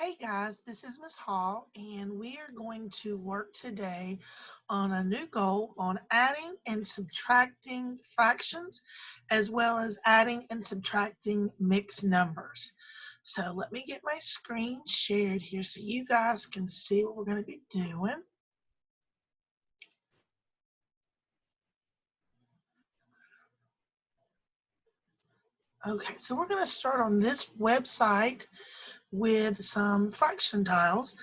Hey guys, this is Miss Hall, and we are going to work today on a new goal on adding and subtracting fractions, as well as adding and subtracting mixed numbers. So let me get my screen shared here so you guys can see what we're going to be doing. Okay, so we're going to start on this website with some fraction tiles.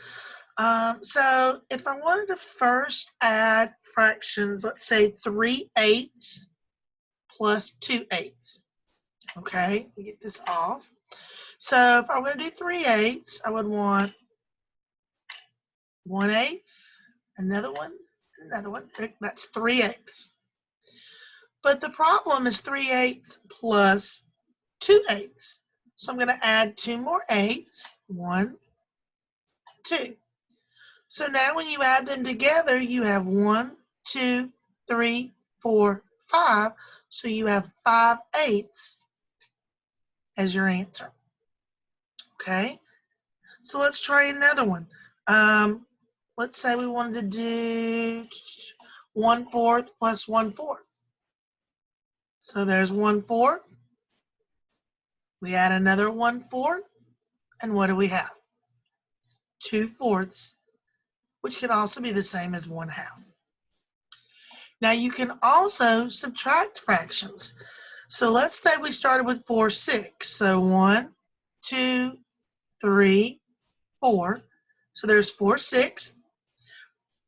So if I wanted to first add fractions, let's say 3/8 plus 2/8. Okay, let me get this off. So if I'm going to do 3/8, I would want 1/8, another one, another one. That's 3/8. But the problem is 3/8 plus 2/8. So I'm going to add two more eights. 1, 2. So now when you add them together, you have 1, 2, 3, 4, 5. So you have 5/8 as your answer. Okay, so let's try another one. Let's say we wanted to do 1/4 plus 1/4. So there's 1/4. We add another 1/4. And what do we have? 2/4, which can also be the same as 1/2. Now you can also subtract fractions. So let's say we started with 4/6. So 1, 2, 3, 4. So there's 4/6.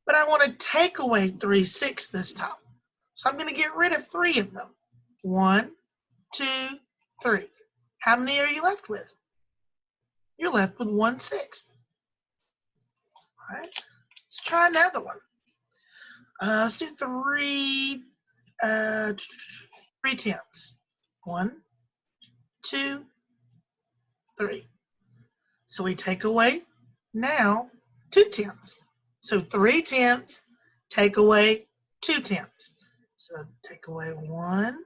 But I want to take away 3/6 this time. So I'm going to get rid of 3 of them. 1, 2, 3. How many are you left with? You're left with 1/6. All right. Let's try another one. Let's do 3/10. 1, 2, 3. So we take away now 2/10. So 3/10, take away 2/10. So take away 1,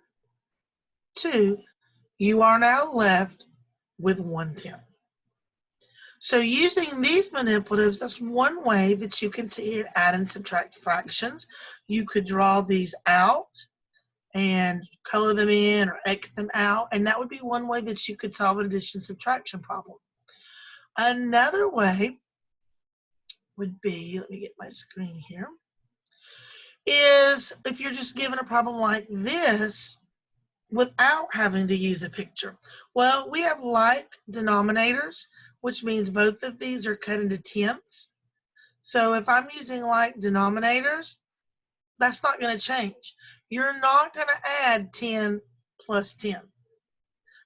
2. You are now left with 1/10. So using these manipulatives, that's one way that you can see it add and subtract fractions. You could draw these out and color them in or X them out, and that would be one way that you could solve an addition subtraction problem. Another way would be, let me get my screen here, is if you're just given a problem like this without having to use a picture. Well, we have like denominators, which means both of these are cut into tenths. So if I'm using like denominators, that's not going to change. You're not going to add 10 plus 10.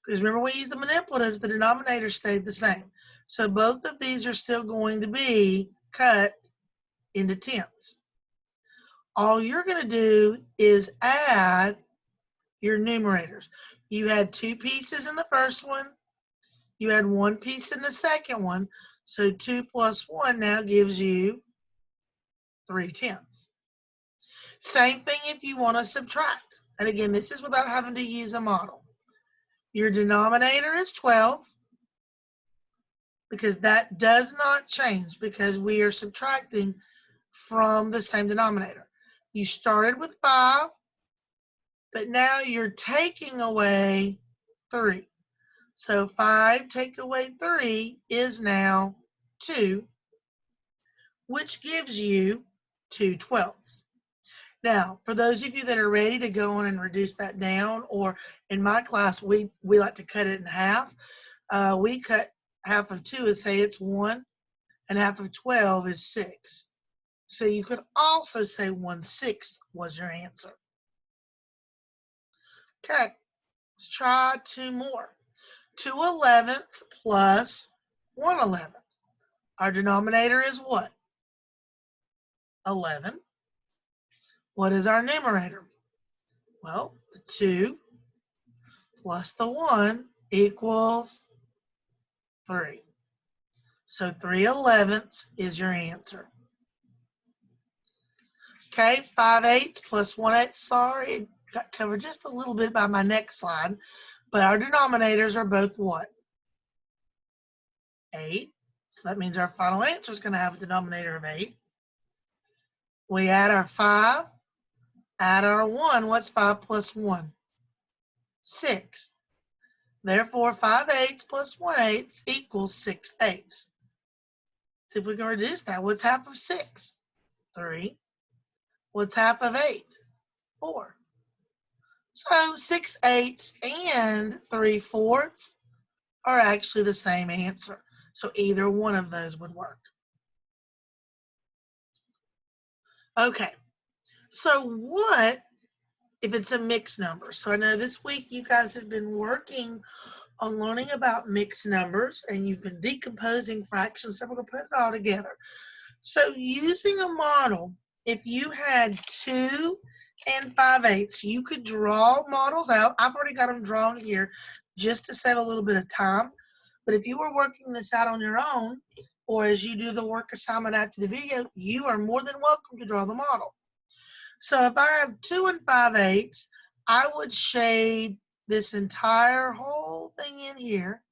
Because remember, we use the manipulatives, the denominator stayed the same. So both of these are still going to be cut into tenths. All you're going to do is add your numerators. You had 2 pieces in the first one. You had 1 piece in the second one. So 2 plus 1 now gives you 3/10. Same thing if you want to subtract. And again, this is without having to use a model. Your denominator is 12 because that does not change because we are subtracting from the same denominator. You started with 5, but now you're taking away 3. So 5 take away 3 is now 2, which gives you 2/12. Now, for those of you that are ready to go on and reduce that down, or in my class, we like to cut it in half. We cut half of 2 and say it's 1, and half of 12 is 6. So you could also say 1/6 was your answer. Okay, let's try 2 more. 2/11 plus 1/11. Our denominator is what? 11. What is our numerator? Well, the 2 plus the 1 equals 3. So 3/11 is your answer. Okay, 5/8 plus 1/8. Sorry, it got covered just a little bit by my next slide. But our denominators are both what? 8. So that means our final answer is going to have a denominator of 8. We add our 5, add our 1. What's 5 plus 1? 6. Therefore, 5/8 plus 1/8 equals 6/8. See if we can reduce that. What's half of 6? 3. What's half of 8? 4. So 6/8 and 3/4 are actually the same answer. So either one of those would work. Okay, so what if it's a mixed number? So I know this week you guys have been working on learning about mixed numbers and you've been decomposing fractions, so we're going to put it all together. So using a model, if you had 2 and 5/8, you could draw models out. I've already got them drawn here just to save a little bit of time. But if you were working this out on your own, or as you do the work assignment after the video, you are more than welcome to draw the model. So if I have 2 and 5/8, I would shade this entire whole thing in here.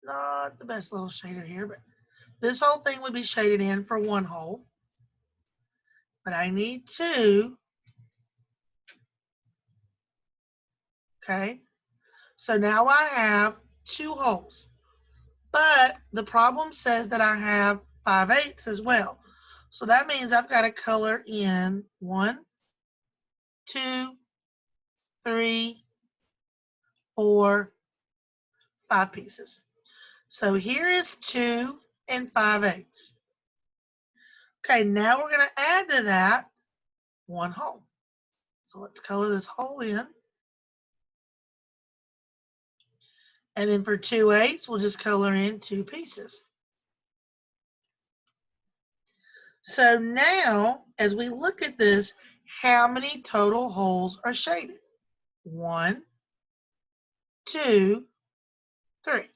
Not the best little shader here, but this whole thing would be shaded in for one hole. But I need 2. Okay, so now I have 2 holes. But the problem says that I have 5/8 as well. So that means I've got to color in 1, 2, 3, 4, 5 pieces. So here is 2 and 5/8. Okay, now we're going to add to that 1 hole. So let's color this hole in. And then for 2/8, we'll just color in 2 pieces. So now, as we look at this, how many total holes are shaded? 1, 2, 3.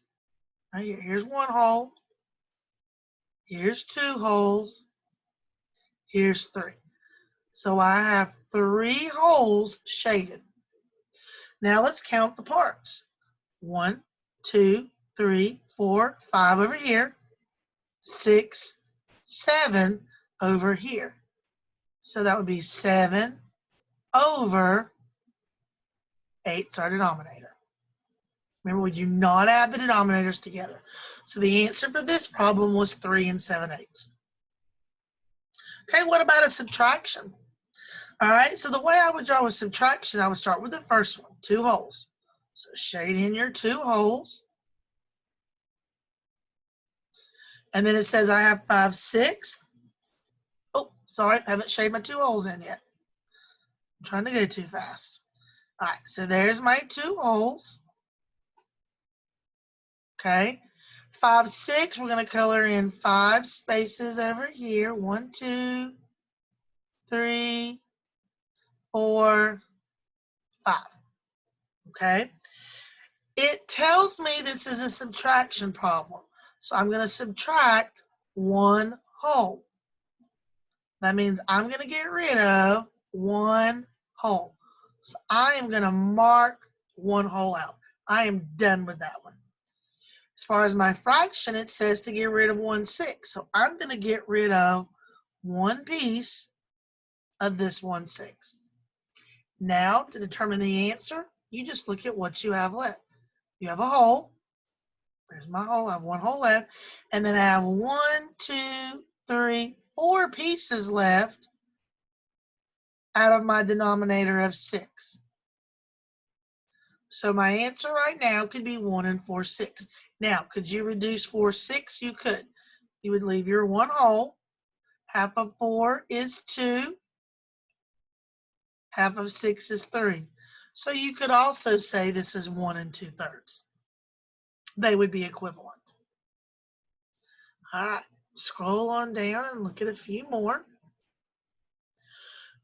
Right here. Here's 1 hole. Here's 2 holes. Here's 3. So I have 3 holes shaded. Now let's count the parts. 1, 2, 3, 4, 5 over here. 6, 7 over here. So that would be 7 over 8's our denominator. Remember, we do not add the denominators together. So the answer for this problem was 3 and 7/8. Okay, what about a subtraction? All right, so the way I would draw a subtraction, I would start with the first one, 2 holes. So shade in your 2 holes. And then it says I have 5/6. Oh, sorry, I haven't shaded my 2 holes in yet. I'm trying to go too fast. All right, so there's my 2 holes. Okay, 5/6, we're going to color in 5 spaces over here. 1, 2, 3, 4, 5. Okay, it tells me this is a subtraction problem. So I'm going to subtract 1 hole. That means I'm going to get rid of 1 hole. So I am going to mark 1 hole out. I am done with that one. As far as my fraction, it says to get rid of 1/6. So I'm going to get rid of 1 piece of this 1/6. Now, to determine the answer, you just look at what you have left. You have a hole. There's my hole. I have 1 hole left. And then I have 1, 2, 3, 4 pieces left out of my denominator of 6. So my answer right now could be 1 and 4/6. Now, could you reduce 4/6? You could. You would leave your 1 hole. Half of 4 is 2. Half of 6 is 3. So you could also say this is 1 and 2/3. They would be equivalent. All right, scroll on down and look at a few more.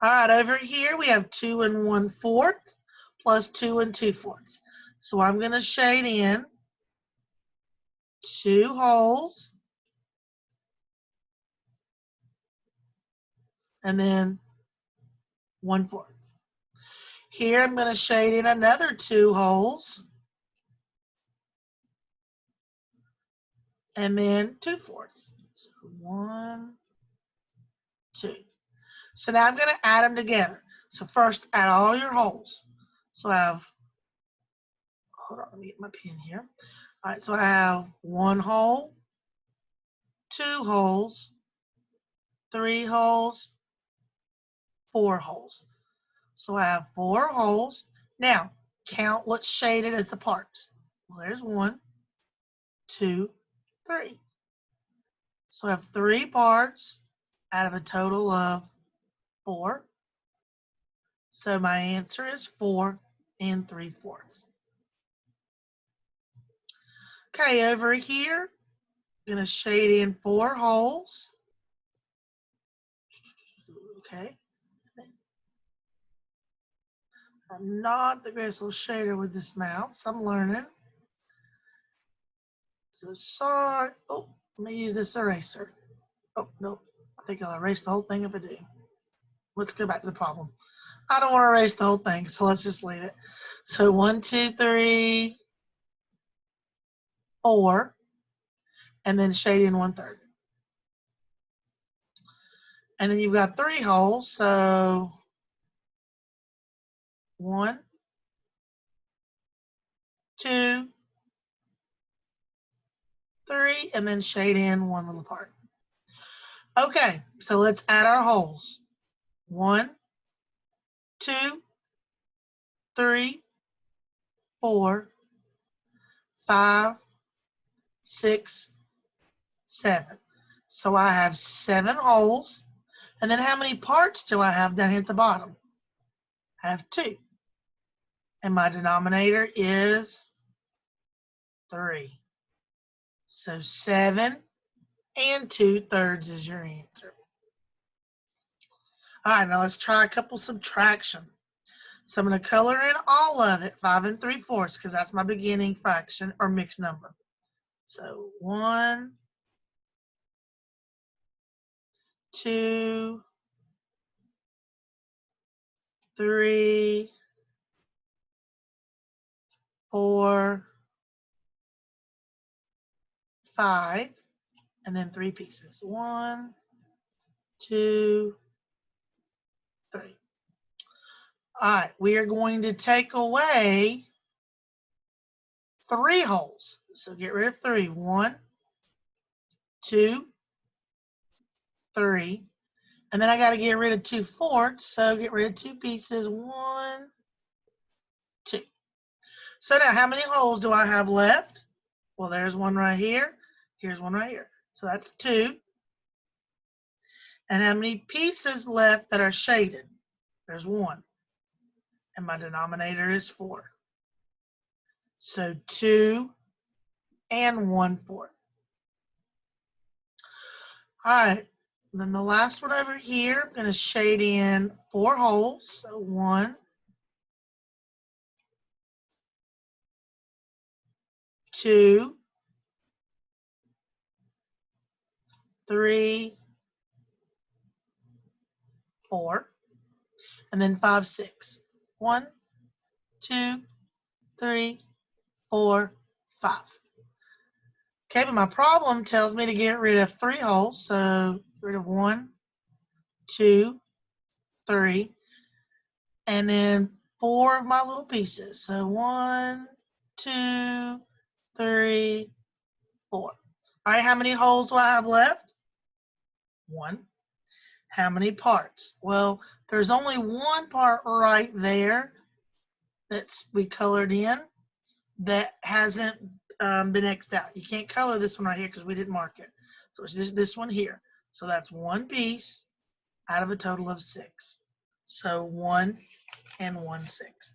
All right, over here we have 2 and 1/4 plus 2 and 2/4. So I'm going to shade in 2 holes and then 1/4. Here I'm going to shade in another 2 holes and then 2/4. So 1, 2. So now I'm going to add them together. So first, add all your holes. So I have, hold on, let me get my pen here. All right, so I have 1 hole, 2 holes, 3 holes, 4 holes. So I have 4 holes. Now, count what's shaded as the parts. Well, there's 1, 2, 3. So I have 3 parts out of a total of 4. So my answer is 4 3/4. Okay, over here, I'm going to shade in 4 holes. Okay. I'm not the greatest little shader with this mouse. I'm learning. So sorry. Oh, let me use this eraser. Oh, no. I think I'll erase the whole thing if I do. Let's go back to the problem. I don't want to erase the whole thing, so let's just leave it. So 1, 2, 3, 4, and then shade in 1/3. And then you've got 3 holes, so 1, 2, 3, and then shade in 1 little part. Okay, so let's add our holes. 1, 2, 3, 4, 5, 6, 7. So I have 7 holes. And then how many parts do I have down here at the bottom? I have 2. And my denominator is 3. So 7 2/3 is your answer. All right, now let's try a couple subtraction. So I'm going to color in all of it, 5 3/4, because that's my beginning fraction or mixed number. So 1, 2, 3, 4, 5, and then 3 pieces. 1, 2, 3. All right, we are going to take away 3 holes. So get rid of 3. 1, 2, 3. And then I got to get rid of 2/4. So get rid of 2 pieces. 1, 2. So now how many holes do I have left? Well, there's one right here. Here's one right here. So that's 2. And how many pieces left that are shaded? There's 1. And my denominator is 4. So 2 1/4. All right. And then the last one over here, I'm going to shade in 4 holes. So 1, 2, 3, 4, and then 5, 6. 1, 2, 3, 4, 5. Okay, but my problem tells me to get rid of 3 holes. So get rid of 1, 2, 3, and then 4 of my little pieces. So 1, 2, 3, 4. All right, how many holes do I have left? 1. How many parts? Well, there's only 1 part right there that's we colored in that hasn't been X'd out. You can't color this one right here because we didn't mark it. So it's this one here. So that's 1 piece out of a total of 6. So 1 1/6.